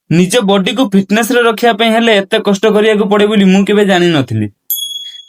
निज बॉडी को फिटनेस रे रखिया पे हेले एते कष्ट करिया को पड़े बोली मु केबे जानि नथिली।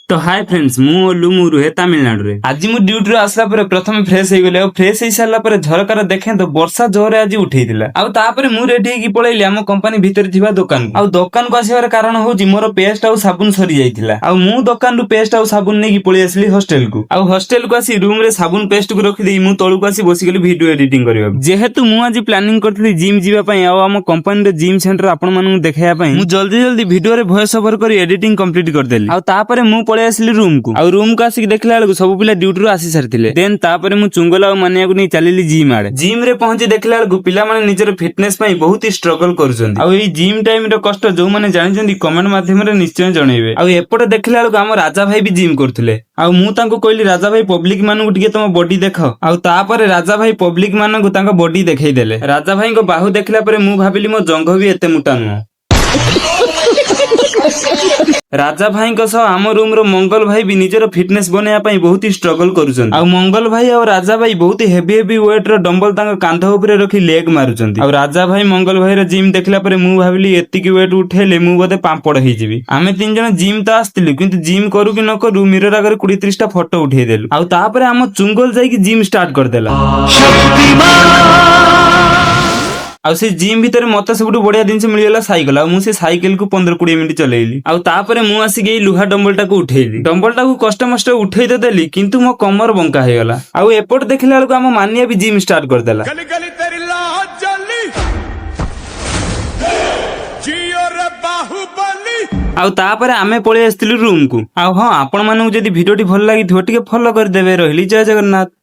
तो हाय फ्रेंड्स मु ओलू मु रुहे तमिलनाडु रे। आज मु ड्यूटी रे आसला परे प्रथम फ्रेश हे गेले और फ्रेश हे साला परे झरकार देखे तो वर्षा जोरे आज उठेइतिला। आ तापरे मु रेडी की पळेइली हम कंपनी भीतर थिबा दुकान आ दुकान को आसीबार कारण होजी मोर पेस्ट आ साबुन सरी जाइतिला। आ मु दुकान रु पेस्ट आ साबुन नै की पळेइ आसली हॉस्टल को। आ हॉस्टल को आसी रूम रे साबुन पेस्ट को रखि देई मु तळु को आसी बसी गेली वीडियो एडिटिंग करबा। जेहेतु मु आज प्लानिंग करथली जिम जीवा पई आ हम कंपनी रे जिम सेंटर आपन मानु देखाया पई मु जल्दी जल्दी वीडियो रे वॉइस ओवर करी एडिटिंग कंप्लीट कर देली। आ तापरे मु पळेइ आसली रूम को आ रूम को आसी देखला बेलको सब पिला ड्यूटी रो आसी सारथिले। देन तापरे मु चुंगला और मानिया को नै चलीली जिम आड़े। जिम रे पहुंची देखला बेलको पिला माने निजर फिटनेस पई बहुत ही स्ट्रगल करछन्ती। आ एई जिम टाइम रो कष्ट जो माने जानिछन्ती कमेंट माध्यम रे निश्चय जणैबे। आ एपटे देखला बेलको हम राजा भाई भी जिम करथुले। आ मु तांको कहली राजा भाई पब्लिक मानु टिके तम बॉडी देखो। आ तापरे राजा भाई पब्लिक मानु तांको बॉडी देखाई देले। राजा भाई को बाहु देखला परे मु भाबिली मो जंघ भी एते मोटा न। राजा भाई को सह आम रूम रो मंगल भाई भी निजर फिटनेस बनया पई बहुत ही स्ट्रगल करूछन। आ मंगल भाई और राजा भाई बहुत ही हेवी वेट रो डंबल तांको कांध ऊपर रखी लेग मारुछन। आ राजा भाई मंगल भाई रो जिम देखला परे मु भाबिली एतिकी वेट उठेले मु बोधे पांपड़ हेइ जिवि। आमे तीन जण जिम तो आस्तिलु किंतु जिम करू कि न करू मिरर आगे 20-30 टा फोटो उठेइ देलु। आ तापरे हम चुंगल जाई कि जिम स्टार्ट कर देला। आ से जिम भीतर मते सबुठ बढ़िया दिन से मिलला साइकिल। आ मु से साइकिल को 15-20 मिनिट चलेइली। आ तापरे मु आसी गई लुहा डंबल टा को उठेइली। डंबल टा को कष्ट मष्ट उठेइ दे देली किंतु मो कमर बंका हे गला। आ एपट देखला बेलको हम मानिया भी जिम स्टार्ट कर देला। गली गली तेरी लाज जली जियो रे बाहुबली। आ तापरे आमे पळे आस्तिलु रूम को। आ हां आपण मानू जदी वीडियोटी भल लागि थो टिके फॉलो कर देबे। रहिली जय जगन्नाथ।